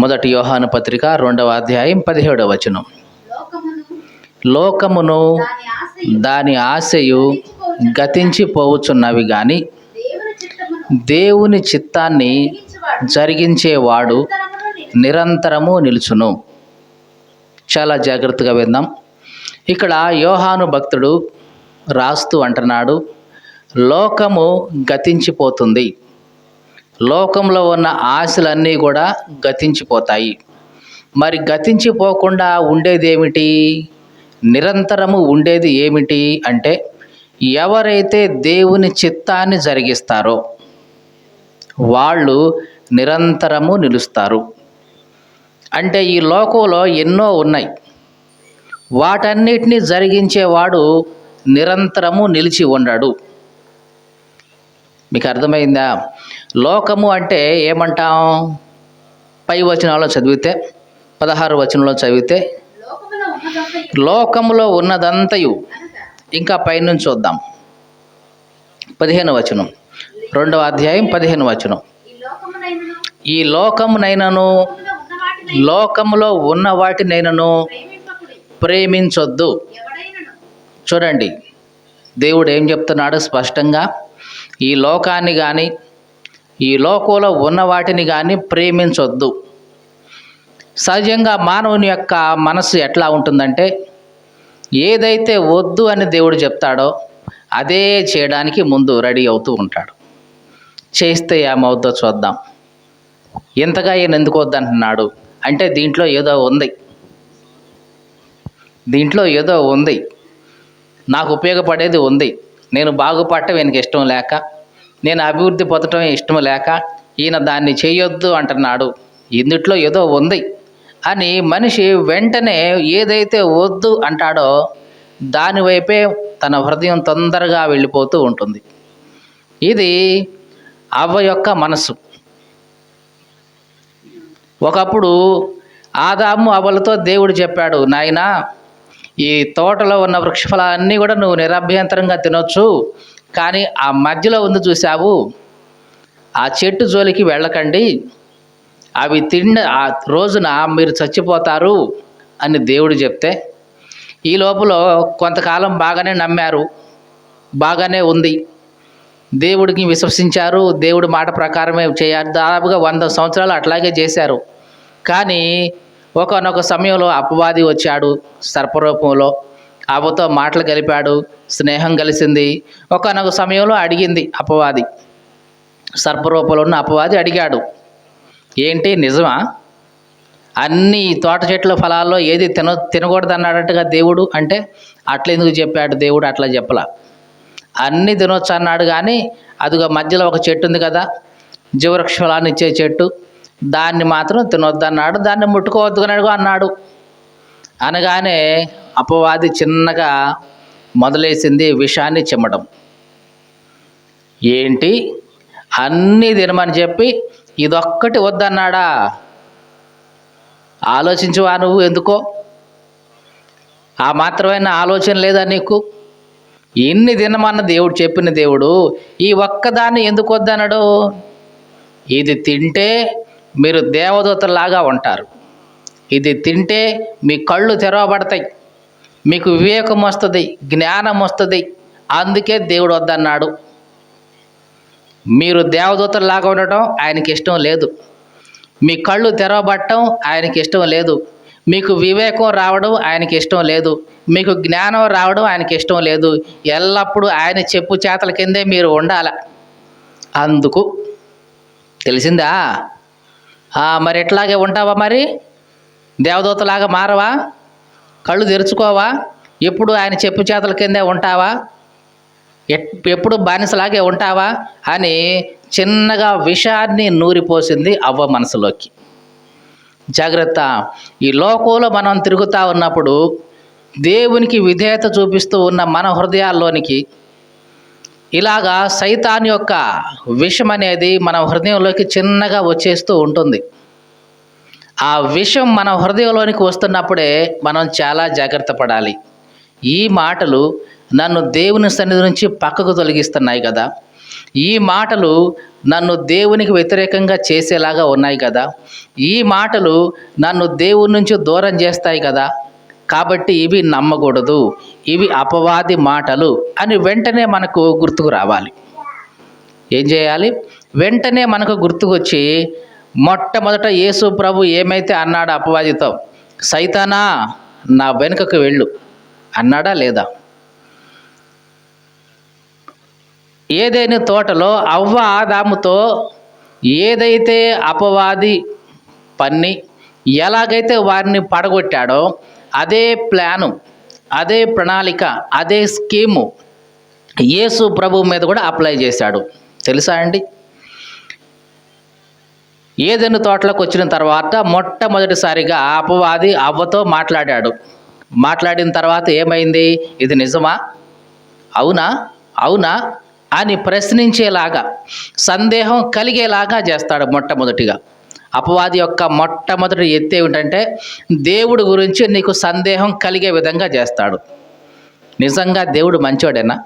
మొదటి యోహాను పత్రిక 2వ అధ్యాయం 17వ వచనం. లోకమును దాని ఆశయు గతించిపోవచ్చున్నవి గాని దేవుని చిత్తాన్ని జరిగించేవాడు నిరంతరము నిలుచును. చాలా జాగ్రత్తగా విందాం. ఇక్కడ యోహాను భక్తుడు రాస్తూ అంటున్నాడు, లోకము గతించిపోతుంది, లోకంలో ఉన్న ఆశలన్నీ కూడా గతించిపోతాయి. మరి గతించిపోకుండా ఉండేది ఏమిటి? నిరంతరము ఉండేది ఏమిటి అంటే, ఎవరైతే దేవుని చిత్తాన్ని జరిగిస్తారో వాళ్ళు నిరంతరము నిలుస్తారు. అంటే ఈ లోకంలో ఎన్నో ఉన్నాయి, వాటన్నిటినీ జరిగించేవాడు నిరంతరము నిలిచి ఉండడు. మీకు అర్థమైందా? లోకము అంటే ఏమంటాం? పై వచనాల్లో చదివితే, 16వ వచనంలో చదివితే, లోకములో ఉన్నదంతయు. ఇంకా పైనుంచి చూద్దాం, 15వ వచనం, 2వ అధ్యాయం 15వ వచనం. ఈ లోకమునైనను లోకములో ఉన్న వాటినైనను ప్రేమించొద్దు. చూడండి, దేవుడు ఏం చెప్తున్నాడు స్పష్టంగా, ఈ లోకాన్ని కానీ ఈ లోకంలో ఉన్న వాటిని కానీ ప్రేమించొద్దు. సహజంగా మానవుని యొక్క మనసు ఎట్లా ఉంటుందంటే, ఏదైతే వద్దు అని దేవుడు చెప్తాడో అదే చేయడానికి ముందు రెడీ అవుతూ ఉంటాడు. చేస్తే ఏమవుద్దో చూద్దాం. ఇంతగా ఈయన ఎందుకు వద్దంటున్నాడు అంటే, దీంట్లో ఏదో ఉంది, దీంట్లో ఏదో ఉంది, నాకు ఉపయోగపడేది ఉంది. నేను బాగుపడటం ఈయనకి ఇష్టం లేక, నేను అభివృద్ధి పొందటం ఇష్టం లేక ఈయన దాన్ని చేయొద్దు అంటున్నాడు. ఇందుట్లో ఏదో ఉంది అని మనిషి వెంటనే ఏదైతే వద్దు అంటాడో దానివైపే తన హృదయం తొందరగా వెళ్ళిపోతూ ఉంటుంది. ఇది అవ్వ యొక్క మనసు. ఒకప్పుడు ఆదాము అవ్వలతో దేవుడు చెప్పాడు, నాయనా, ఈ తోటలో ఉన్న వృక్షఫలాలన్నీ కూడా నువ్వు నిరభ్యంతరంగా తినొచ్చు, కానీ ఆ మధ్యలో ఉంది చూసావు, ఆ చెట్టు జోలికి వెళ్ళకండి, అవి తిన్న ఆ రోజున మీరు చచ్చిపోతారు అని దేవుడు చెప్తే, ఈ లోపల కొంతకాలం బాగానే నమ్మారు, బాగానే ఉంది, దేవుడికి విశ్వసించారు, దేవుడి మాట ప్రకారమే చేయాలి. దాదాపుగా 100 సంవత్సరాలు అట్లాగే చేశారు. కానీ ఒకానొక సమయంలో అపవాది వచ్చాడు సర్పరూపంలో, అవ్వతో మాటలు కలిపాడు, స్నేహం కలిసింది. ఒకానొక సమయంలో అడిగింది అపవాది, సర్పరూపంలో ఉన్న అపవాది అడిగాడు, ఏంటి నిజమా? అన్ని తోట చెట్ల ఫలాల్లో ఏది తినకూడదు అన్నాడట్టుగా దేవుడు. అంటే అట్లా ఎందుకు చెప్పాడు దేవుడు? అట్లా చెప్పలా, అన్నీ తినొచ్చు అన్నాడు. కానీ అదిగో మధ్యలో ఒక చెట్టు ఉంది కదా, జీవవృక్ష ఫలాన్ని ఇచ్చే చెట్టు, దాన్ని మాత్రం తినొద్దు అన్నాడు, దాన్ని ముట్టుకోవద్దు అన్నాడు. అనగానే అపవాది చిన్నగా మొదలేసింది విషాన్ని చిమ్మడం. ఏంటి, అన్నీ తినమని చెప్పి ఇదొక్కటి వద్దన్నాడా? ఆలోచించువా నువ్వు? ఎందుకో ఆ మాత్రమైన ఆలోచన లేదా నీకు? ఎన్ని తినమన్న దేవుడు చెప్పిన దేవుడు ఈ ఒక్కదాన్ని ఎందుకు వద్దన్నాడు? ఇది తింటే మీరు దేవదూతలాగా ఉంటారు, ఇది తింటే మీ కళ్ళు తెరవబడతాయి, మీకు వివేకం వస్తుంది, జ్ఞానం వస్తుంది, అందుకే దేవుడు వద్దన్నాడు. మీరు దేవదూతలాగా ఉండటం ఆయనకి ఇష్టం లేదు, మీ కళ్ళు తెరవబడటం ఆయనకి ఇష్టం లేదు, మీకు వివేకం రావడం ఆయనకి ఇష్టం లేదు, మీకు జ్ఞానం రావడం ఆయనకి ఇష్టం లేదు. ఎల్లప్పుడూ ఆయన చెప్పు చేతల కిందే మీరు ఉండాలి. అందుకు తెలిసిందా? మరి ఎట్లాగే ఉంటావా? మరి దేవదూతలాగా మారవా? కళ్ళు తెరుచుకోవా? ఎప్పుడు ఆయన చెప్పు చేతల కిందే ఉంటావా? ఎప్పుడు బానిసలాగే ఉంటావా అని చిన్నగా విషాన్ని నూరిపోసింది అవ్వ మనసులోకి. జాగ్రత్త, ఈ లోకంలో మనం తిరుగుతూ ఉన్నప్పుడు దేవునికి విధేయత చూపిస్తూ ఉన్న మన హృదయాల్లోనికి ఇలాగా సైతాన్ యొక్క విషం అనేది మన హృదయంలోకి చిన్నగా వచ్చేస్తూ ఉంటుంది. ఆ విషం మన హృదయంలోనికి వస్తున్నప్పుడే మనం చాలా జాగ్రత్త పడాలి. ఈ మాటలు నన్ను దేవుని సన్నిధి నుంచి పక్కకు తొలగిస్తున్నాయి కదా, ఈ మాటలు నన్ను దేవునికి వ్యతిరేకంగా చేసేలాగా ఉన్నాయి కదా, ఈ మాటలు నన్ను దేవుని నుంచి దూరం చేస్తాయి కదా, కాబట్టి ఇవి నమ్మకూడదు, ఇవి అపవాది మాటలు అని వెంటనే మనకు గుర్తుకు రావాలి. ఏం చేయాలి? వెంటనే మనకు గుర్తుకొచ్చి మొట్టమొదట యేసు ప్రభు ఏమైతే అన్నాడో అపవాదితో, సైతానా నా వెనుకకు వెళ్ళు అన్నాడా లేదా? ఏదైనా తోటలో అవ్వ ఆదాముతో ఏదైతే అపవాది పన్ని ఎలాగైతే వారిని పడగొట్టాడో అదే ప్లాను, అదే ప్రణాళిక, అదే స్కీము యేసు ప్రభు మీద కూడా అప్లై చేశాడు. తెలుసా అండి? ఏదైనా తోటలోకి వచ్చిన తర్వాత మొట్టమొదటిసారిగా అపవాది అవ్వతో మాట్లాడాడు. మాట్లాడిన తర్వాత ఏమైంది? ఇది నిజమా, అవునా, అవునా అని ప్రశ్నించేలాగా, సందేహం కలిగేలాగా చేస్తాడు. మొట్టమొదటిగా అపవాది యొక్క మొట్టమొదటి ఎత్తు ఏమిటంటే దేవుడి గురించి నీకు సందేహం కలిగే విధంగా చేస్తాడు. నిజంగా దేవుడు మంచోడేనా?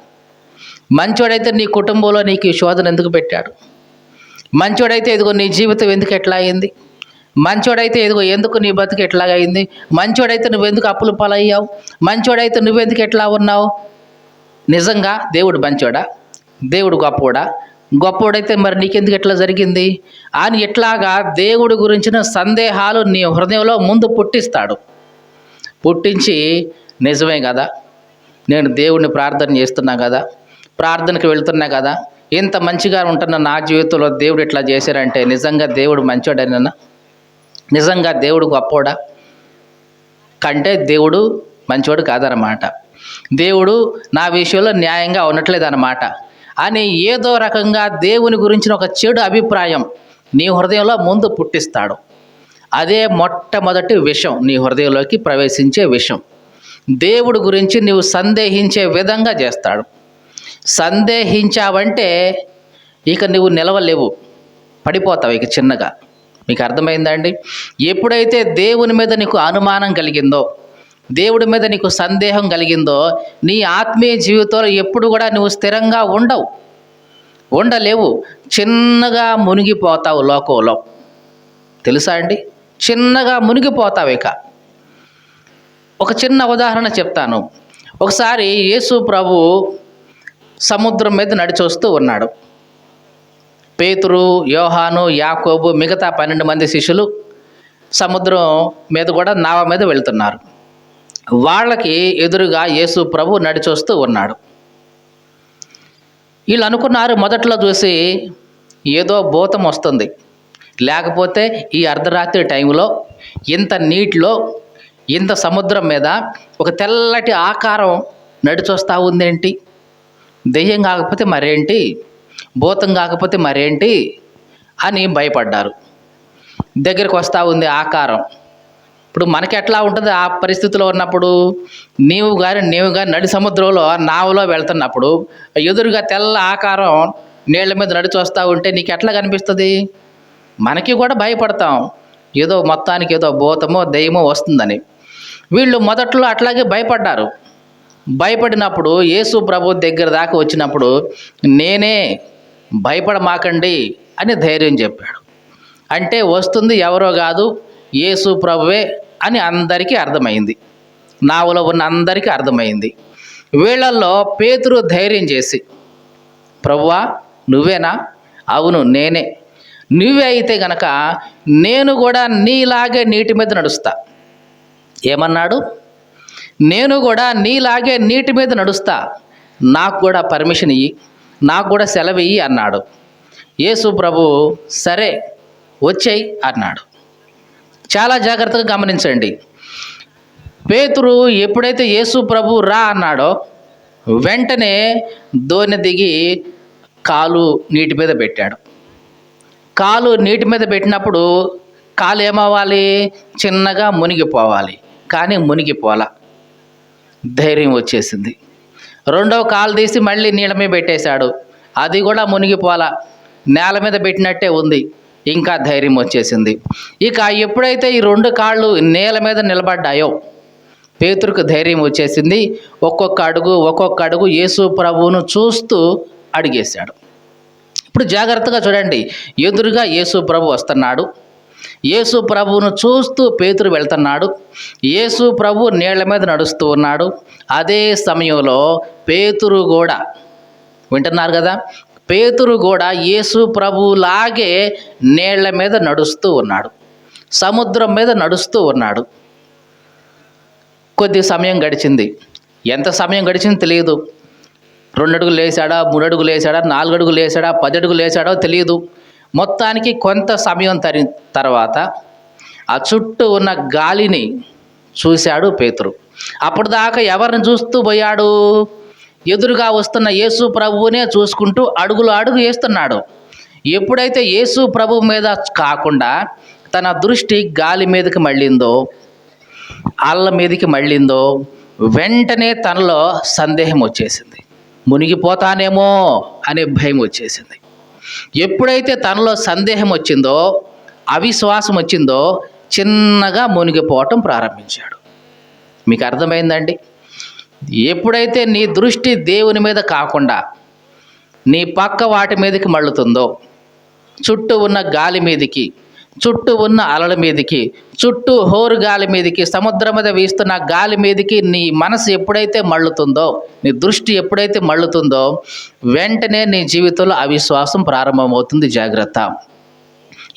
మంచోడైతే నీ కుటుంబంలో నీకు ఈ శోధన ఎందుకు పెట్టాడు? మంచోడైతే ఇదిగో నీ జీవితం ఎందుకు ఎట్లా అయింది? మంచోడైతే ఇదిగో ఎందుకు నీ బతుకు ఎట్లాగ అయింది? మంచోడైతే నువ్వెందుకు అప్పులు పాలయ్యావు? మంచోడైతే నువ్వెందుకు ఎట్లా ఉన్నావు? నిజంగా దేవుడు మంచోడా? దేవుడు గొప్పోడా? గొప్పోడైతే మరి నీకెందుకు ఎట్లా జరిగింది అని ఇట్లాగా దేవుడి గురించిన సందేహాలు నీ హృదయంలో ముందు పుట్టిస్తాడు. పుట్టించి నిజమే కదా, నేను దేవుడిని ప్రార్థన చేస్తున్నా కదా, ప్రార్థనకు వెళ్తున్నా కదా, ఇంత మంచిగా ఉంటున్న నా జీవితంలో దేవుడు ఇట్లా చేశారంటే నిజంగా దేవుడు మంచోడేనా? నిజంగా దేవుడు గొప్పోడా కంటే దేవుడు మంచోడు కాదనమాట. దేవుడు నా విషయంలో న్యాయంగా ఉండట్లేదన్నమాట అని ఏదో రకంగా దేవుని గురించిన ఒక చెడు అభిప్రాయం నీ హృదయంలో ముందు పుట్టిస్తాడు. అదే మొట్టమొదటి విషం, నీ హృదయంలోకి ప్రవేశించే విషం. దేవుడి గురించి నీవు సందేహించే విధంగా చేస్తాడు. సందేహించావంటే ఇక నువ్వు నిలవలేవు, పడిపోతావు ఇక చిన్నగా. మీకు అర్థమైందా అండి? ఎప్పుడైతే దేవుని మీద నీకు అనుమానం కలిగిందో, దేవుడి మీద నీకు సందేహం కలిగిందో, నీ ఆత్మీయ జీవితంలో ఎప్పుడు కూడా నువ్వు స్థిరంగా ఉండలేవు. చిన్నగా మునిగిపోతావు లోకంలో. తెలుసా అండి? చిన్నగా మునిగిపోతావు. ఇక ఒక చిన్న ఉదాహరణ చెప్తాను. ఒకసారి యేసు ప్రభు సముద్రం మీద నడిచొస్తూ ఉన్నాడు. పేతురు, యోహాను, యాకోబు, మిగతా 12 మంది శిష్యులు సముద్రం మీద కూడా నావ మీద వెళ్తున్నారు. వాళ్ళకి ఎదురుగా యేసు ప్రభు నడిచొస్తూ ఉన్నాడు. వీళ్ళు అనుకున్నారు మొదట్లో చూసి ఏదో భూతం వస్తుంది, లేకపోతే ఈ అర్ధరాత్రి టైంలో ఇంత నీటిలో, ఇంత సముద్రం మీద ఒక తెల్లటి ఆకారం నడిచొస్తూ ఉందేంటి, దెయ్యం కాకపోతే మరేంటి, భూతం కాకపోతే మరేంటి అని భయపడ్డారు. దగ్గరికి వస్తూ ఉంది ఆకారం. ఇప్పుడు మనకి ఎట్లా ఉంటుంది ఆ పరిస్థితిలో ఉన్నప్పుడు? నీవు కానీ నడి సముద్రంలో నావలో వెళ్తున్నప్పుడు ఎదురుగా తెల్ల ఆకారం నీళ్ళ మీద నడిచి వస్తూ ఉంటే నీకు ఎట్లా కనిపిస్తుంది? మనకి కూడా భయపడతాం, ఏదో మొత్తానికి ఏదో భూతమో దెయ్యమో వస్తుందని. వీళ్ళు మొదట్లో అట్లాగే భయపడ్డారు. భయపడినప్పుడు యేసు ప్రభు దగ్గర దాకా వచ్చినప్పుడు నేనే, భయపడమాకండి అని ధైర్యం చెప్పాడు. అంటే వస్తుంది ఎవరో కాదు, యేసు ప్రభువే అని అందరికీ అర్థమైంది. నావలో ఉన్న అందరికీ అర్థమైంది. వీళ్ళల్లో పేతురు ధైర్యం చేసి, ప్రభువా నువ్వేనా? అవును నేనే. నువ్వే అయితే గనక నేను కూడా నీలాగే నీటి మీద నడుస్తా. ఏమన్నాడు? నేను కూడా నీలాగే నీటి మీద నడుస్తా, నాకు కూడా పర్మిషన్ ఇయ్యి, నాకు కూడా సెలవు ఇయ్యి అన్నాడు. యేసు ప్రభు సరే వచ్చేయి అన్నాడు. చాలా జాగ్రత్తగా గమనించండి. పేతురు ఎప్పుడైతే యేసు ప్రభు రా అన్నాడో వెంటనే దోణి దిగి కాలు నీటి మీద పెట్టాడు. కాలు నీటి మీద పెట్టినప్పుడు కాలు ఏమవ్వాలి? చిన్నగా మునిగిపోవాలి. కానీ మునిగిపోలా, ధైర్యం వచ్చేసింది. రెండవ కాలు తీసి మళ్ళీ నీళ్ళ మీద పెట్టేశాడు, అది కూడా మునిగిపోలా, నేల మీద పెట్టినట్టే ఉంది, ఇంకా ధైర్యం వచ్చేసింది. ఇక ఎప్పుడైతే ఈ 2 కాళ్ళు నేల మీద నిలబడ్డాయో పేతురుకు ధైర్యం వచ్చేసింది. ఒక్కొక్క అడుగు యేసు ప్రభువును చూస్తూ అడిగేశాడు. ఇప్పుడు జాగ్రత్తగా చూడండి. ఎదురుగా యేసు ప్రభు వస్తున్నాడు. యేసు ప్రభువును చూస్తూ పేతురు వెళ్తున్నాడు. యేసు ప్రభు నీళ్ల మీద నడుస్తూ ఉన్నాడు. అదే సమయంలో పేతురు కూడా, వింటున్నారు కదా, పేతురు కూడా యేసు ప్రభువులాగే నీళ్ల మీద నడుస్తూ ఉన్నాడు. సముద్రం మీద నడుస్తూ ఉన్నాడు. కొద్ది సమయం గడిచింది. ఎంత సమయం గడిచిందో తెలియదు. 2 అడుగులు లేచాడా, 3 అడుగులు లేచాడా, 4 అడుగులు లేచాడా, 10 అడుగులు లేచాడో తెలియదు. మొత్తానికి కొంత సమయం తర్వాత ఆ చుట్టూ ఉన్న గాలిని చూశాడు పేతురు. అప్పటిదాకా ఎవరిని చూస్తూ పోయాడు? ఎదురుగా వస్తున్న యేసు ప్రభువునే చూసుకుంటూ అడుగు వేస్తున్నాడు. ఎప్పుడైతే యేసు ప్రభు మీద కాకుండా తన దృష్టి గాలి మీదకి మళ్ళిందో, అల్ల మీదకి మళ్ళిందో, వెంటనే తనలో సందేహం వచ్చేసింది. మునిగిపోతానేమో అనే భయం వచ్చేసింది. ఎప్పుడైతే తనలో సందేహం వచ్చిందో, అవిశ్వాసం వచ్చిందో, చిన్నగా మునిగిపోవటం ప్రారంభించాడు. మీకు అర్థమైందండి? ఎప్పుడైతే నీ దృష్టి దేవుని మీద కాకుండా నీ పక్క వాటి మీదకి మళ్ళుతుందో, చుట్టూ ఉన్న గాలి మీదకి, చుట్టూ ఉన్న అలల మీదకి, చుట్టూ హోరు గాలి మీదకి, సముద్రం మీద వీస్తున్న గాలి మీదకి నీ మనసు ఎప్పుడైతే మళ్ళుతుందో, నీ దృష్టి ఎప్పుడైతే మళ్ళుతుందో, వెంటనే నీ జీవితంలో అవిశ్వాసం ప్రారంభమవుతుంది. జాగ్రత్త.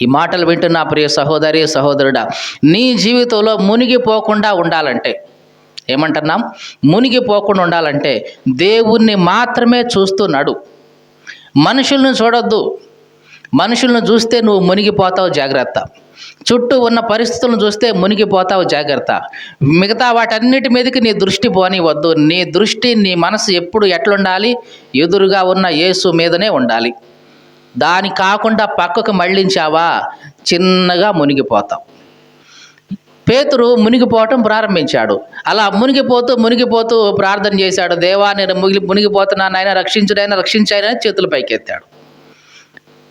ఈ మాటలు వింటున్న ప్రియ సహోదరి సహోదరుడా, నీ జీవితంలో మునిగిపోకుండా ఉండాలంటే, ఏమంటున్నాం? మునిగిపోకుండా ఉండాలంటే దేవుణ్ణి మాత్రమే చూస్తూ నడు. మనుషులను చూడొద్దు. మనుషులను చూస్తే నువ్వు మునిగిపోతావు, జాగ్రత్త. చుట్టూ ఉన్న పరిస్థితులను చూస్తే మునిగిపోతావు, జాగ్రత్త. మిగతా వాటన్నిటి మీదకి నీ దృష్టి పోనివద్దు. నీ దృష్టి, నీ మనసు ఎప్పుడు ఎట్లుండాలి? ఎదురుగా ఉన్న యేసు మీదనే ఉండాలి. దాని కాకుండా పక్కకు మళ్ళించావా, చిన్నగా మునిగిపోతావు. పేతురు మునిగిపోవటం ప్రారంభించాడు. అలా మునిగిపోతూ ప్రార్థన చేశాడు. దేవా, నేను మునిగిపోతున్నాను, ఆయన రక్షించుడైనా రక్షించాయన చేతులు పైకెత్తాడు.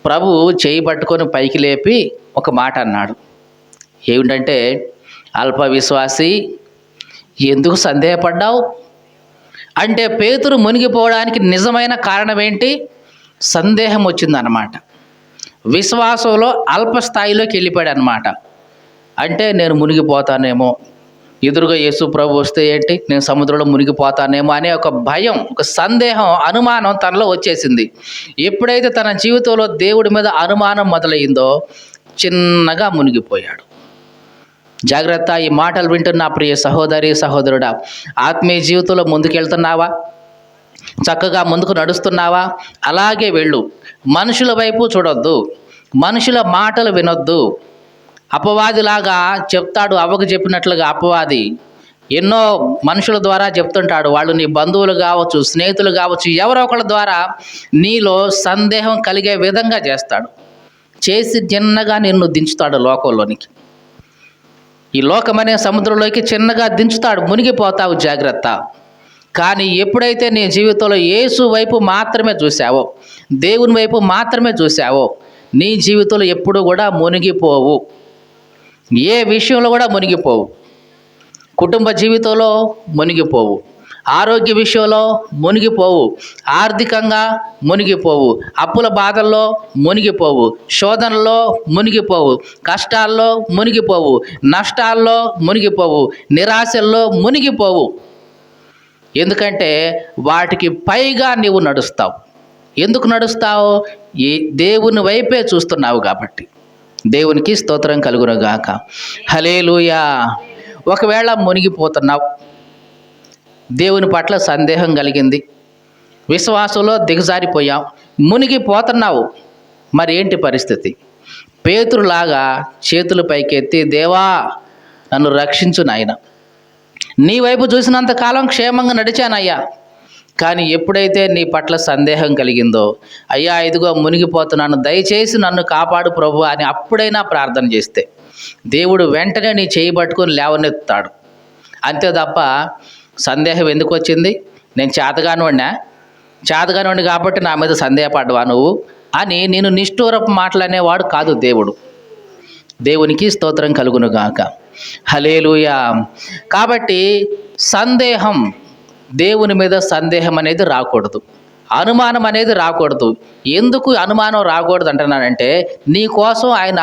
ప్రభు చేయి పట్టుకొని పైకి లేపి ఒక మాట అన్నాడు. ఏమిటంటే, అల్ప విశ్వాసి, ఎందుకు సందేహపడ్డావు? అంటే పేతురు మునిగిపోవడానికి నిజమైన కారణం ఏంటి? సందేహం వచ్చిందన్నమాట. విశ్వాసంలో అల్ప స్థాయిలోకి వెళ్ళిపోయాడు అన్నమాట. అంటే నేను మునిగిపోతానేమో, ఎదురుగా యేసు ప్రభు వస్తే ఏంటి, నేను సముద్రంలో మునిగిపోతానేమో అనే ఒక భయం, ఒక సందేహం, అనుమానం తనలో వచ్చేసింది. ఎప్పుడైతే తన జీవితంలో దేవుడి మీద అనుమానం మొదలైందో, చిన్నగా మునిగిపోయాడు. జాగ్రత్త. ఈ మాటలు వింటున్న ప్రియ సహోదరి సహోదరుడా, ఆత్మీయ జీవితంలో ముందుకెళ్తున్నావా? చక్కగా ముందుకు నడుస్తున్నావా? అలాగే వెళ్ళు. మనుషుల వైపు చూడొద్దు. మనుషుల మాటలు వినొద్దు. అపవాదిలాగా చెప్తాడు. అవ్వకు చెప్పినట్లుగా అపవాది ఎన్నో మనుషుల ద్వారా చెప్తుంటాడు. వాళ్ళు నీ బంధువులు కావచ్చు, స్నేహితులు కావచ్చు, ఎవరో ఒకళ్ళ ద్వారా నీలో సందేహం కలిగే విధంగా చేస్తాడు. చేసి చిన్నగా నిన్ను దించుతాడు లోకంలోనికి. ఈ లోకమనే సముద్రంలోకి చిన్నగా దించుతాడు. మునిగిపోతావు, జాగ్రత్త. కానీ ఎప్పుడైతే నీ జీవితంలో యేసు వైపు మాత్రమే చూసావో, దేవుని వైపు మాత్రమే చూసావో, నీ జీవితంలో ఎప్పుడు కూడా మునిగిపోవు. ఏ విషయంలో కూడా మునిగిపోవు. కుటుంబ జీవితంలో మునిగిపోవు, ఆరోగ్య విషయంలో మునిగిపోవు, ఆర్థికంగా మునిగిపోవు, అప్పుల బాధల్లో మునిగిపోవు, శోధనలో మునిగిపోవు, కష్టాల్లో మునిగిపోవు, నష్టాల్లో మునిగిపోవు, నిరాశల్లో మునిగిపోవు. ఎందుకంటే వాటికి పైగా నీవు నడుస్తావు. ఎందుకు నడుస్తావు? ఈ దేవుని వైపే చూస్తున్నావు కాబట్టి. దేవునికి స్తోత్రం కలుగునుగాక. హల్లెలూయా. ఒకవేళ మునిగిపోతున్నావు, దేవుని పట్ల సందేహం కలిగింది, విశ్వాసంలో దిగజారిపోయావు, మునిగిపోతున్నావు, మరి ఏంటి పరిస్థితి? పేతురులాగా చేతులు పైకెత్తి, దేవా నన్ను రక్షించు నాయన, నీ వైపు చూసినంత కాలం క్షేమంగా నడిచానయ్యా, కానీ ఎప్పుడైతే నీ పట్ల సందేహం కలిగిందో, అయ్యా ఇదిగో మునిగిపోతున్నాను, దయచేసి నన్ను కాపాడు ప్రభు అని అప్పుడైనా ప్రార్థన చేస్తే దేవుడు వెంటనే నీ చేయి పట్టుకొని లేవనెత్తుతాడు. అంతే తప్ప సందేహం ఎందుకు వచ్చింది? నేను చేతగానివాడిని కాబట్టి నా మీద సందేహపడ్డవా నువ్వు అని నేను నిష్ఠూరపు మాటలనేవాడు కాదు దేవుడు. దేవునికి స్తోత్రం కలుగునుగాక. హల్లెలూయా. కాబట్టి సందేహం, దేవుని మీద సందేహం అనేది రాకూడదు. అనుమానం అనేది రాకూడదు. ఎందుకు అనుమానం రాకూడదు అంటున్నానంటే, నీ కోసం ఆయన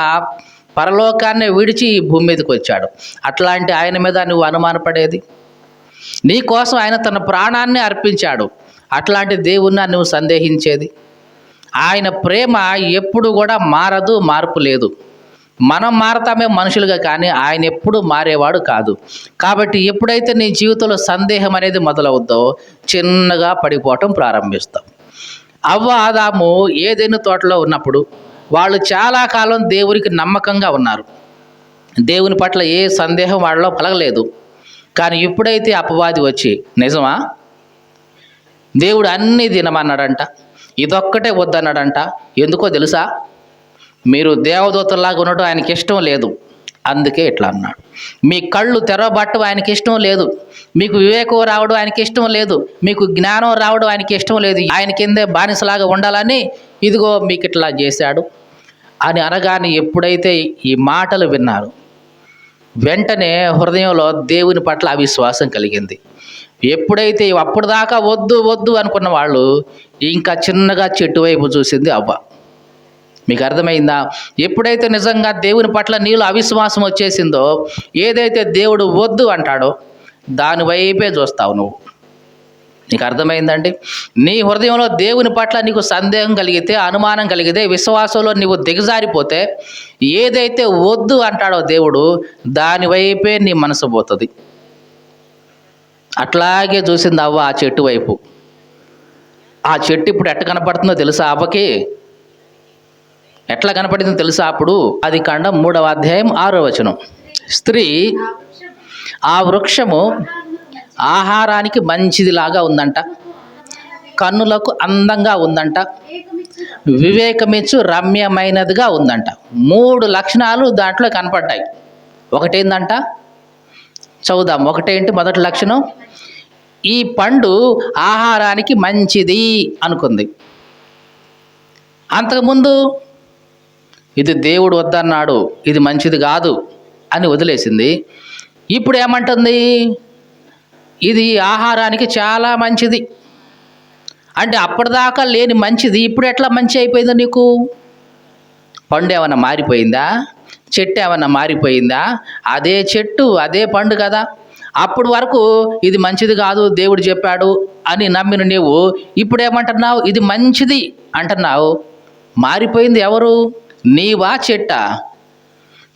పరలోకాన్ని విడిచి ఈ భూమి మీదకి వచ్చాడు. అట్లాంటి ఆయన మీద నువ్వు అనుమానపడేది? నీ కోసం ఆయన తన ప్రాణాన్ని అర్పించాడు. అట్లాంటి దేవుణ్ణి నువ్వు సందేహించేది? ఆయన ప్రేమ ఎప్పుడు కూడా మారదు, మార్పు లేదు. మనం మారతామే మనుషులుగా, కానీ ఆయన ఎప్పుడు మారేవాడు కాదు. కాబట్టి ఎప్పుడైతే నీ జీవితంలో సందేహం అనేది మొదలవుద్దో, చిన్నగా పడిపోవటం ప్రారంభిస్తాం. అవ్వ ఆదాము ఏదెను తోటలో ఉన్నప్పుడు వాళ్ళు చాలా కాలం దేవునికి నమ్మకంగా ఉన్నారు. దేవుని పట్ల ఏ సందేహం వాళ్ళలో కలగలేదు. కానీ ఎప్పుడైతే అపవాది వచ్చి, నిజమా దేవుడు అన్నీ తినమన్నాడంట, ఇదొక్కటే వద్దన్నాడంట, ఎందుకో తెలుసా? మీరు దేవదూతల్లాగా ఉండడం ఆయనకి ఇష్టం లేదు, అందుకే ఇట్లా అన్నాడు. మీ కళ్ళు తెరవబట్టడం ఆయనకి ఇష్టం లేదు, మీకు వివేకం రావడం ఆయనకి ఇష్టం లేదు, మీకు జ్ఞానం రావడం ఆయనకి ఇష్టం లేదు, ఆయన కిందే బానిసలాగా ఉండాలని ఇదిగో మీకు ఇట్లా చేశాడు అని అనగానే ఎప్పుడైతే ఈ మాటలు విన్నారు, వెంటనే హృదయంలో దేవుని పట్ల అవిశ్వాసం కలిగింది. ఎప్పుడైతే అప్పుడు దాకా వద్దు వద్దు అనుకున్న వాళ్ళు ఇంకా చిన్నగా చెట్టు వైపు చూసింది అవ్వ. మీకు అర్థమైందా? ఎప్పుడైతే నిజంగా దేవుని పట్ల నీలో అవిశ్వాసం వచ్చేసిందో, ఏదైతే దేవుడు వద్దు అంటాడో దాని వైపే చూస్తావు నువ్వు. నీకు అర్థమైందండి? నీ హృదయంలో దేవుని పట్ల నీకు సందేహం కలిగితే, అనుమానం కలిగితే, విశ్వాసంలో నీవు దిగజారిపోతే, ఏదైతే వద్దు అంటాడో దేవుడు దాని వైపే నీ మనసు పోతుంది. అట్లాగే చూసింది అవ్వ ఆ చెట్టు వైపు. ఆ చెట్టు ఇప్పుడు ఎట్ట కనపడుతుందో తెలుసా అవ్వకి? ఎట్లా కనపడిందో తెలుసా? అప్పుడు ఆదికాండం 3వ అధ్యాయం 6వ వచనం. స్త్రీ ఆ వృక్షము ఆహారానికి మంచిదిలాగా ఉందంట, కన్నులకు అందంగా ఉందంట, వివేకమిచ్చు రమ్యమైనదిగా ఉందంట. 3 లక్షణాలు దాంట్లో కనపడ్డాయి. ఒకటేందంట? చదువుదాం. ఒకటేంటి మొదటి లక్షణం? ఈ పండు ఆహారానికి మంచిది అనుకుంది. అంతకుముందు ఇది దేవుడు వద్దన్నాడు, ఇది మంచిది కాదు అని వదిలేసింది. ఇప్పుడు ఏమంటుంది? ఇది ఆహారానికి చాలా మంచిది అంటే అప్పటిదాకా లేని మంచిది ఇప్పుడు ఎట్లా మంచి అయిపోయిందో నీకు? పండు ఏమన్నా మారిపోయిందా? చెట్టు ఏమన్నా మారిపోయిందా? అదే చెట్టు, అదే పండు కదా. అప్పుడు వరకు ఇది మంచిది కాదు దేవుడు చెప్పాడు అని నమ్మిన నీవు ఇప్పుడు ఏమంటున్నావు? ఇది మంచిది అంటున్నావు. మారిపోయింది ఎవరు? నీవా చెట్టా?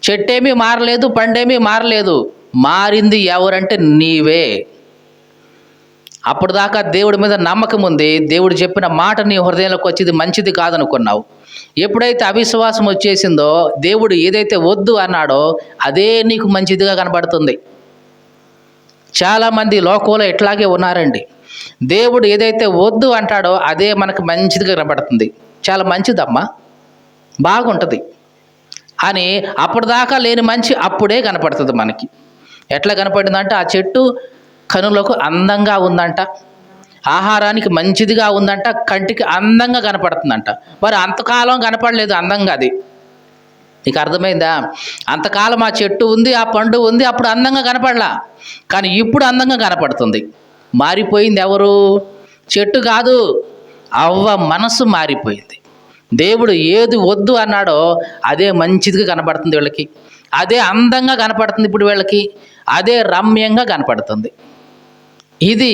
చెట్టేమీ మారలేదు, పండేమీ మారలేదు. మారింది ఎవరంటే నీవే. అప్పుడు దాకా దేవుడి మీద నమ్మకం ఉంది, దేవుడు చెప్పిన మాట నీ హృదయంలోకి వచ్చి ఇది మంచిది కాదనుకున్నావు. ఎప్పుడైతే అవిశ్వాసం వచ్చేసిందో, దేవుడు ఏదైతే వద్దు అన్నాడో అదే నీకు మంచిదిగా కనబడుతుంది. చాలామంది లోకంలో ఇట్లాగే ఉన్నారండి. దేవుడు ఏదైతే వద్దు అంటాడో అదే మనకు మంచిదిగా కనబడుతుంది. చాలా మంచిదమ్మా, బాగుంటుంది అని అప్పటిదాకా లేని మంచి అప్పుడే కనపడుతుంది మనకి. ఎట్లా కనపడిందంటే ఆ చెట్టు కనులకు అందంగా ఉందంట, ఆహారానికి మంచిదిగా ఉందంట, కంటికి అందంగా కనపడుతుందంట. మరి అంతకాలం కనపడలేదు అందంగా అది. నీకు అర్థమైందా? అంతకాలం ఆ చెట్టు ఉంది, ఆ పండు ఉంది, అప్పుడు అందంగా కనపడలా. కానీ ఇప్పుడు అందంగా కనపడుతుంది. మారిపోయింది ఎవరు? చెట్టు కాదు, అవ్వ మనసు మారిపోయింది. దేవుడు ఏది వద్దు అన్నాడో అదే మంచిదిగా కనపడుతుంది వీళ్ళకి, అదే అందంగా కనపడుతుంది ఇప్పుడు వీళ్ళకి, అదే రమ్యంగా కనపడుతుంది. ఇది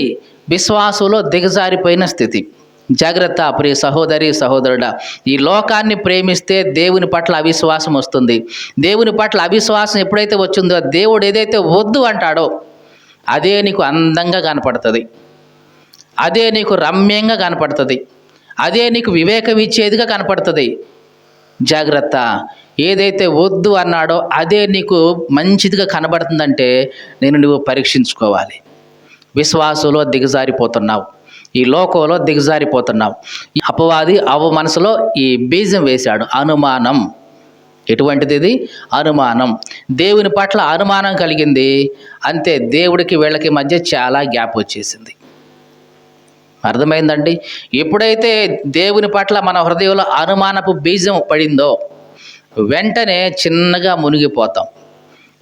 విశ్వాసంలో దిగజారిపోయిన స్థితి. జాగ్రత్త ప్రియ సహోదరి సహోదరుడా, ఈ లోకాన్ని ప్రేమిస్తే దేవుని పట్ల అవిశ్వాసం వస్తుంది. దేవుని పట్ల అవిశ్వాసం ఎప్పుడైతే వచ్చిందో, దేవుడు ఏదైతే వద్దు అంటాడో అదే నీకు అందంగా కనపడుతుంది, అదే నీకు రమ్యంగా కనపడుతుంది, అదే నీకు వివేకం ఇచ్చేదిగా కనపడుతుంది. జాగ్రత్త, ఏదైతే వద్దు అన్నాడో అదే నీకు మంచిదిగా కనబడుతుందంటే నువ్వు పరీక్షించుకోవాలి. విశ్వాసంలో దిగజారిపోతున్నావు, ఈ లోకంలో దిగజారిపోతున్నావు. ఈ అపవాది అవ్వ మనసులో ఈ బీజం వేశాడు, అనుమానం. ఎటువంటిది ఇది? అనుమానం. దేవుని పట్ల అనుమానం కలిగింది, అంతే. దేవుడికి వీళ్ళకి మధ్య చాలా గ్యాప్ వచ్చేసింది. అర్థమైందండి? ఎప్పుడైతే దేవుని పట్ల మన హృదయంలో అనుమానపు బీజం పడిందో వెంటనే చిన్నగా మునిగిపోతాం,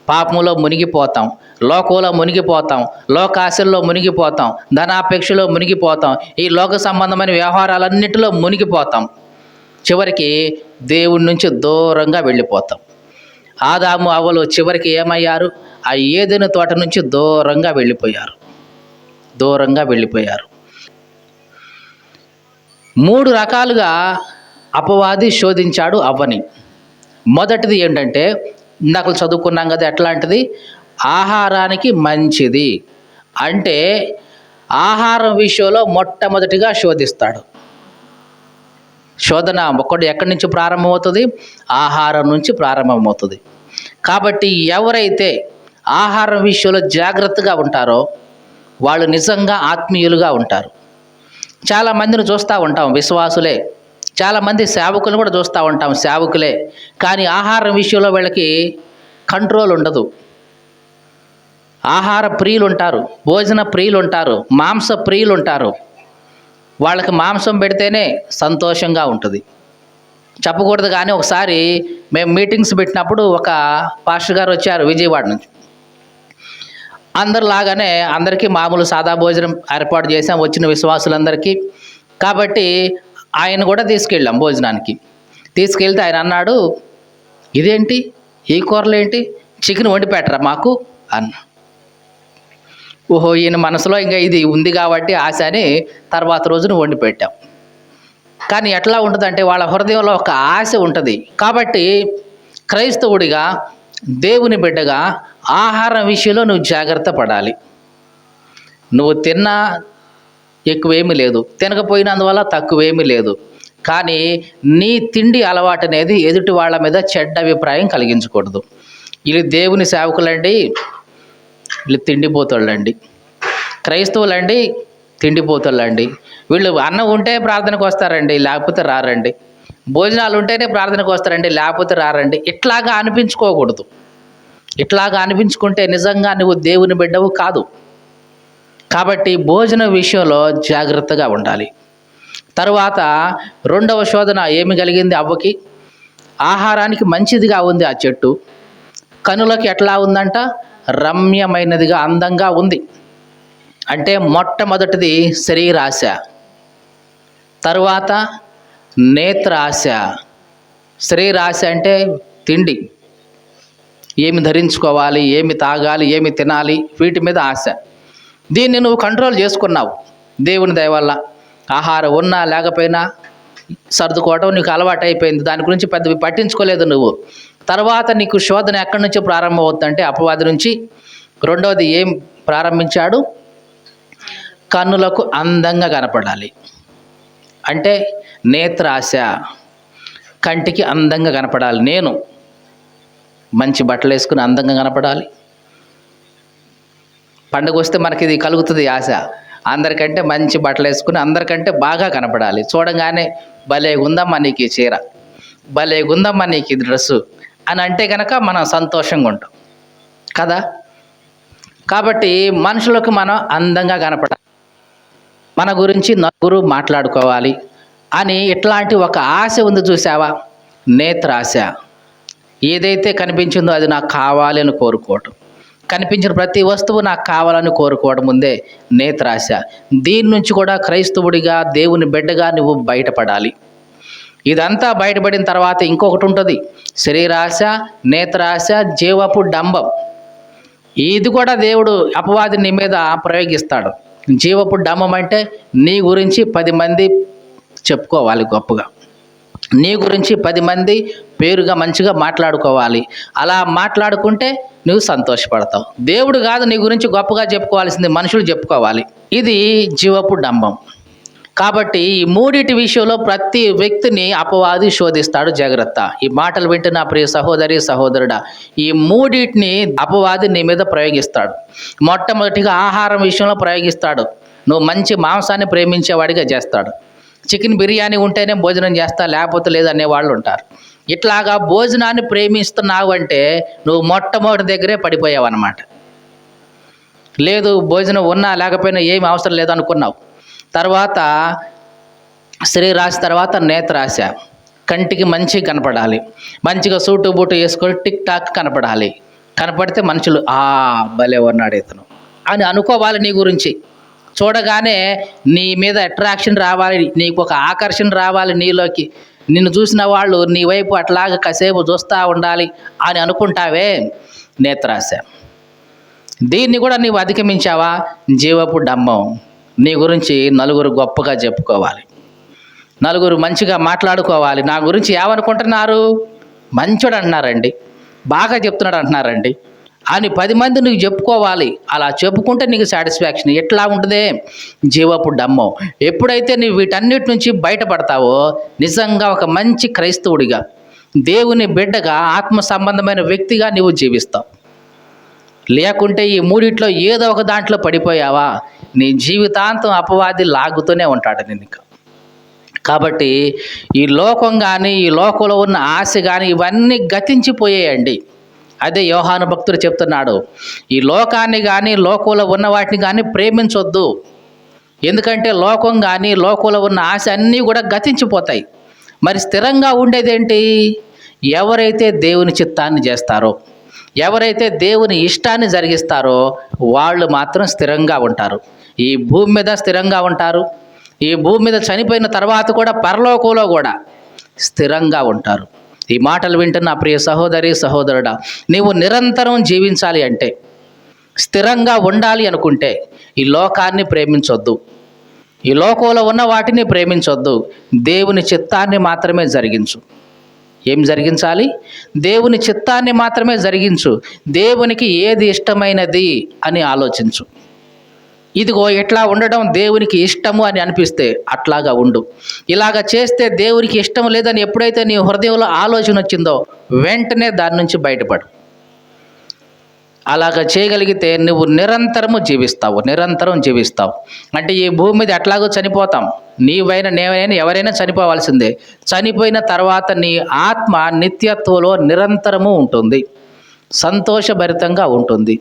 పాపంలో మునిగిపోతాం. లోకంలో మునిగిపోతాం, లోకాశల్లో మునిగిపోతాం, ధనాపేక్షలో మునిగిపోతాం, ఈ లోక సంబంధమైన వ్యవహారాలన్నిటిలో మునిగిపోతాం. చివరికి దేవుడి నుంచి దూరంగా వెళ్ళిపోతాం. ఆదాము అవ్వలు చివరికి ఏమయ్యారు? ఆ ఏదెను తోట నుంచి దూరంగా వెళ్ళిపోయారు. 3 రకాలుగా అపవాది శోధించాడు అవ్వని. మొదటిది ఏంటంటే, ఇందాక చదువుకున్నాం కదా, ఎట్లాంటిది? ఆహారానికి మంచిది అంటే ఆహారం విషయంలో మొట్టమొదటిగా శోధిస్తాడు. శోధన ఒకటి ఎక్కడి నుంచి ప్రారంభమవుతుంది? ఆహారం నుంచి ప్రారంభమవుతుంది. కాబట్టి ఎవరైతే ఆహారం విషయంలో జాగ్రత్తగా ఉంటారో వాళ్ళు నిజంగా ఆత్మీయులుగా ఉంటారు. చాలామందిని చూస్తూ ఉంటాం, విశ్వాసులే. చాలామంది సేవకులను కూడా చూస్తూ ఉంటాం, సేవకులే. కానీ ఆహారం విషయంలో వీళ్ళకి కంట్రోల్ ఉండదు. ఆహార ప్రియులు ఉంటారు, భోజన ప్రియులు ఉంటారు, మాంస ప్రియులు ఉంటారు. వాళ్ళకి మాంసం పెడితేనే సంతోషంగా ఉంటుంది. చెప్పకూడదు కానీ ఒకసారి మేము మీటింగ్స్ పెట్టినప్పుడు ఒక పాస్టర్ గారు వచ్చారు విజయవాడ నుంచి. అందరిలాగానే అందరికీ మామూలు సాదా భోజనం ఏర్పాటు చేసాం వచ్చిన విశ్వాసులందరికీ. కాబట్టి ఆయన కూడా తీసుకెళ్ళాం భోజనానికి. తీసుకెళ్తే ఆయన అన్నాడు, ఇదేంటి, ఈ కూరలు ఏంటి, చికెన్ వండి పెట్టరా మాకు అన్న. ఓహో, ఈయన మనసులో ఇంకా ఇది ఉంది కాబట్టి ఆశ అని తర్వాత రోజున వండి పెట్టాం. కానీ ఎట్లా ఉంటుందంటే వాళ్ళ హృదయంలో ఒక ఆశ ఉంటుంది. కాబట్టి క్రైస్తవుడిగా, దేవుని బిడ్డగా ఆహారం విషయంలో నువ్వు జాగ్రత్త పడాలి. నువ్వు తిన్నా ఎక్కువేమీ లేదు, తినకపోయినందువల్ల తక్కువేమీ లేదు. కానీ నీ తిండి అలవాటు అనేది ఎదుటి వాళ్ళ మీద చెడ్డ అభిప్రాయం కలిగించకూడదు. వీళ్ళు దేవుని సేవకులండి, వీళ్ళు తిండిపోతాళ్ళండి, క్రైస్తవులండి తిండిపోతాళ్ళండి, వీళ్ళు అన్నం ఉంటే ప్రార్థనకు వస్తారండి లేకపోతే రారండి, భోజనాలు ఉంటేనే ప్రార్థనకు వస్తారండి లేకపోతే రారండి. ఇట్లాగా అనిపించుకోకూడదు. ఇట్లాగా అనిపించుకుంటే నిజంగా నువ్వు దేవుని బిడ్డవు కాదు. కాబట్టి భోజన విషయంలో జాగ్రత్తగా ఉండాలి. తరువాత రెండవ శోధన ఏమి కలిగింది అవ్వకి? ఆహారానికి మంచిదిగా ఉంది ఆ చెట్టు, కనులకి ఎట్లా ఉందంట? రమ్యమైనదిగా, అందంగా ఉంది. అంటే మొట్టమొదటిది శరీరాశ, తరువాత నేత్రాశ. శరీరాశ అంటే తిండి, ఏమి ధరించుకోవాలి, ఏమి తాగాలి, ఏమి తినాలి, వీటి మీద ఆశ. దీన్ని నువ్వు కంట్రోల్ చేసుకున్నావు దేవుని దయ వల్ల. ఆహారం ఉన్నా లేకపోయినా సర్దుకోవటం నీకు అలవాటు అయిపోయింది, దాని గురించి పెద్దవి పట్టించుకోలేదు నువ్వు. తర్వాత నీకు శోధన ఎక్కడి నుంచి ప్రారంభమవుతుందంటే అపవాది నుంచి. రెండవది ఏం ప్రారంభించాడు? కన్నులకు అందంగా కనపడాలి అంటే నేత్రాశ. కంటికి అందంగా కనపడాలి, నేను మంచి బట్టలు వేసుకుని అందంగా కనపడాలి. పండుగ వస్తే మనకి ఇది కలుగుతుంది ఆశ, అందరికంటే మంచి బట్టలు వేసుకుని అందరికంటే బాగా కనపడాలి. చూడంగానే భలే ఉందమ్మా నీకు ఈ చీర, భలే ఉందమ్మా నీకు ఈ డ్రెస్సు అని అంటే కనుక మనం సంతోషంగా ఉంటాం కదా. కాబట్టి మనుషులకు మనం అందంగా కనపడాలి, మన గురించి నలుగురు మాట్లాడుకోవాలి అని ఇట్లాంటి ఒక ఆశ ఉంది చూసావా? నేత్రాశ. ఏదైతే కనిపించిందో అది నాకు కావాలి అని కోరుకోవటం, కనిపించిన ప్రతి వస్తువు నాకు కావాలని కోరుకోవడం ముందే నేత్రాశ. దీని నుంచి కూడా క్రైస్తవుడిగా, దేవుని బిడ్డగా నువ్వు బయటపడాలి. ఇదంతా బయటపడిన తర్వాత ఇంకొకటి ఉంటుంది, శరీరాశ, నేత్రాశ, జీవపు డంబం. ఇది కూడా దేవుడు అపవాది నీ మీద ప్రయోగిస్తాడు. జీవపు డంబం అంటే నీ గురించి 10 మంది చెప్పుకోవాలి గొప్పగా, నీ గురించి 10 మంది పేరుగా మంచిగా మాట్లాడుకోవాలి. అలా మాట్లాడుకుంటే నువ్వు సంతోషపడతావు. దేవుడు కాదు నీ గురించి గొప్పగా చెప్పుకోవాల్సింది, మనుషులు చెప్పుకోవాలి. ఇది జీవపు డంబం. కాబట్టి ఈ మూడిటి విషయంలో ప్రతి వ్యక్తిని అపవాది శోధిస్తాడు, జాగ్రత్త. ఈ మాటలు వింటున్న ప్రియ సహోదరి సహోదరుడా, ఈ మూడిటిని అపవాది నీ మీద ప్రయోగిస్తాడు. మొట్టమొదటిగా ఆహారం విషయంలో ప్రయోగిస్తాడు. నువ్వు మంచి మాంసాన్ని ప్రేమించేవాడిగా చేస్తాడు. చికెన్ బిర్యానీ ఉంటేనే భోజనం చేస్తా లేకపోతే లేదనే వాళ్ళు ఉంటారు. ఇట్లాగా భోజనాన్ని ప్రేమిస్తున్నావు అంటే నువ్వు మొట్టమొదటి దగ్గరే పడిపోయావు అన్నమాట. లేదు భోజనం ఉన్నా లేకపోయినా ఏమి అవసరం లేదనుకున్నావు. తర్వాత శరీరాశ, తర్వాత నేత్రాశ. కంటికి మంచిగా కనపడాలి, మంచిగా సూటు బూటు వేసుకొని టిక్ టాక్ కనపడాలి, కనపడితే మనుషులు భలే ఉన్నాడు ఇతను అని అనుకోవాలి నీ గురించి. చూడగానే నీ మీద అట్రాక్షన్ రావాలి, నీకు ఒక ఆకర్షణ రావాలి నీలోకి. నిన్ను చూసిన వాళ్ళు నీ వైపు అట్లాగా కాసేపు చూస్తూ ఉండాలి అని అనుకుంటావే, నేత్రాశ. దీన్ని కూడా నీవు అధిగమించావా? జీవపు డంబం. నీ గురించి నలుగురు గొప్పగా చెప్పుకోవాలి, నలుగురు మంచిగా మాట్లాడుకోవాలి. నా గురించి ఏమనుకుంటున్నారు? మంచోడు అంటున్నారండి, బాగా చెప్తున్నాడు అంటున్నారండి అని 10 మంది నువ్వు చెప్పుకోవాలి. అలా చెప్పుకుంటే నీకు సాటిస్ఫాక్షన్. ఎట్లా ఉంటుంది? జీవపు డంబం. ఎప్పుడైతే నువ్వు వీటన్నిటి నుంచి బయటపడతావో నిజంగా ఒక మంచి క్రైస్తవుడిగా, దేవుని బిడ్డగా, ఆత్మ సంబంధమైన వ్యక్తిగా నువ్వు జీవిస్తావు. లేకుంటే ఈ మూడిట్లో ఏదో ఒక దాంట్లో పడిపోయావా, నీ జీవితాంతం అపవాది లాగుతూనే ఉంటాడు నిన్ను. కాబట్టి ఈ లోకం కానీ, ఈ లోకంలో ఉన్న ఆశ కానీ ఇవన్నీ గతించిపోయాయండి. అదే యోహాను భక్తుడు చెప్తున్నాడు, ఈ లోకాన్ని కానీ, లోకంలో ఉన్న వాటిని కానీ ప్రేమించొద్దు. ఎందుకంటే లోకం కానీ, లోకంలో ఉన్న ఆశ అన్నీ కూడా గతించిపోతాయి. మరి స్థిరంగా ఉండేదేంటి? ఎవరైతే దేవుని చిత్తాన్ని చేస్తారో, ఎవరైతే దేవుని ఇష్టాన్ని జరిగిస్తారో వాళ్ళు మాత్రం స్థిరంగా ఉంటారు. ఈ భూమి మీద స్థిరంగా ఉంటారు. ఈ భూమి మీద చనిపోయిన తర్వాత కూడా పరలోకంలో కూడా స్థిరంగా ఉంటారు. ఈ మాటలు వింటున్న ప్రియ సహోదరి, సహోదరుడా, నీవు నిరంతరం జీవించాలి అంటే, స్థిరంగా ఉండాలి అనుకుంటే ఈ లోకాన్ని ప్రేమించొద్దు, ఈ లోకంలో ఉన్న వాటిని ప్రేమించొద్దు. దేవుని చిత్తాన్ని మాత్రమే జరిగించు. ఏం జరిగించాలి? దేవుని చిత్తాన్ని మాత్రమే జరిగించు. దేవునికి ఏది ఇష్టమైనది అని ఆలోచించు. ఇదిగో ఎట్లా ఉండడం దేవునికి ఇష్టము అని అనిపిస్తే అట్లాగా ఉండు. ఇలాగ చేస్తే దేవునికి ఇష్టం లేదని ఎప్పుడైతే నీ హృదయంలో ఆలోచన వచ్చిందో వెంటనే దాని నుంచి బయటపడు. అలాగ చేయగలిగితే నువ్వు నిరంతరము జీవిస్తావు, నిరంతరం జీవిస్తావు. అంటే ఈ భూమి మీద ఎట్లాగో చనిపోతాం, నీవైనా నేవైనా ఎవరైనా చనిపోవాల్సిందే. చనిపోయిన తర్వాత నీ ఆత్మ నిత్యత్వంలో నిరంతరము ఉంటుంది, సంతోషభరితంగా ఉంటుంది.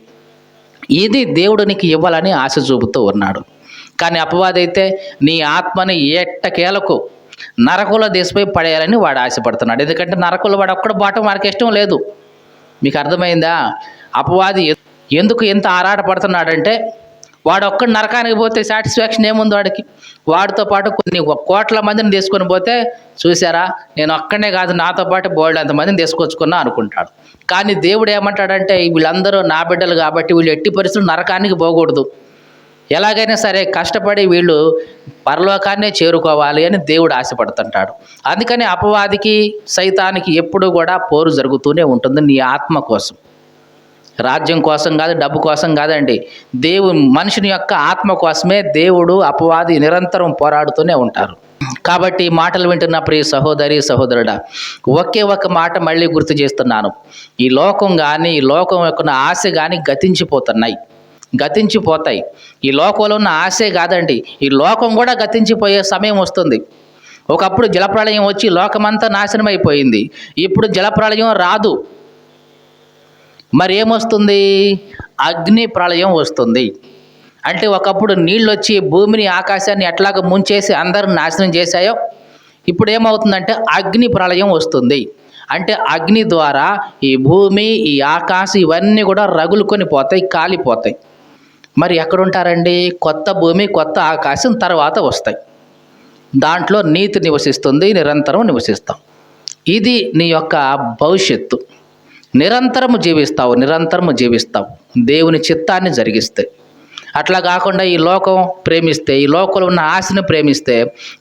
ఇది దేవుడు నీకు ఇవ్వాలని ఆశ చూపుతూ ఉన్నాడు. కానీ అపవాది అయితే నీ ఆత్మని ఎట్టకేలకు నరకంలో తీసిపోయి పడేయాలని వాడు ఆశపడుతున్నాడు. ఎందుకంటే నరకంలో వాడు ఒక్కడ బాటం వాడికి ఇష్టం లేదు. మీకు అర్థమైందా? అపవాది ఎందుకు ఎంత ఆరాట పడుతున్నాడంటే, వాడు ఒక్కడు నరకానికి పోతే సాటిస్ఫాక్షన్ ఏముంది వాడికి? వాడితో పాటు కొన్ని కోట్ల మందిని తీసుకొని పోతే, చూసారా నేను ఒక్కడే కాదు నాతో పాటు బోల్డ్ అంతమందిని తీసుకొచ్చుకున్నా అనుకుంటాడు. కానీ దేవుడు ఏమంటాడంటే, వీళ్ళందరూ నా బిడ్డలు కాబట్టి వీళ్ళు ఎట్టి పరిస్థితులు నరకానికి పోకూడదు, ఎలాగైనా సరే కష్టపడి వీళ్ళు పరలోకాన్నే చేరుకోవాలి అని దేవుడు ఆశపడుతుంటాడు. అందుకని అపవాదికి, సైతానికి ఎప్పుడూ కూడా పోరు జరుగుతూనే ఉంటుంది. నీ ఆత్మ కోసం, రాజ్యం కోసం కాదు, డబ్బు కోసం కాదండి, మనుషుని యొక్క ఆత్మ కోసమే దేవుడు, అపవాది నిరంతరం పోరాడుతూనే ఉంటారు. కాబట్టి మాటలు వింటున్న ప్రియ సహోదరి, సహోదరుడా, ఒకే ఒక మాట మళ్ళీ గుర్తు చేస్తున్నాను. ఈ లోకం కానీ, ఈ లోకం యొక్క ఆశ కానీ గతించిపోతాయి. ఈ లోకంలో ఉన్న ఆశే కాదండి, ఈ లోకం కూడా గతించిపోయే సమయం వస్తుంది. ఒకప్పుడు జలప్రళయం వచ్చి లోకమంతా నాశనం అయిపోయింది. ఇప్పుడు జలప్రళయం రాదు. మరి ఏమొస్తుంది? అగ్ని ప్రళయం వస్తుంది. అంటే ఒకప్పుడు నీళ్ళు వచ్చి భూమిని, ఆకాశాన్ని ఎట్లాగ ముంచేసి అందరిని నాశనం చేశాయో, ఇప్పుడు ఏమవుతుందంటే అగ్ని ప్రళయం వస్తుంది. అంటే అగ్ని ద్వారా ఈ భూమి, ఈ ఆకాశం ఇవన్నీ కూడా రగులుకొని పోతాయి, కాలిపోతాయి. మరి ఎక్కడుంటారండి? కొత్త భూమి, కొత్త ఆకాశం తర్వాత వస్తాయి. దాంట్లో నీతి నివసిస్తుంది, నిరంతరం నివసిస్తాం. ఇది నీ యొక్క భవిష్యత్తు. నిరంతరము జీవిస్తావు దేవుని చిత్తాన్ని జరిగిస్తే. అట్లా కాకుండా ఈ లోకం ప్రేమిస్తే, ఈ లోకంలో ఉన్న ఆశను ప్రేమిస్తే,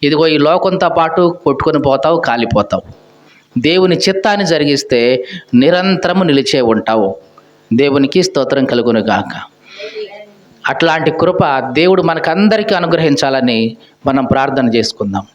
ఇదిగో ఈ లోకంతో పాటు కొట్టుకొని పోతావు, కాలిపోతావు. దేవుని చిత్తాన్ని జరిగిస్తే నిరంతరము నిలిచే ఉంటావు. దేవునికి స్తోత్రం కలుగును గాక. అట్లాంటి కృప దేవుడు మనకందరికీ అనుగ్రహించాలని మనం ప్రార్థన చేసుకుందాం.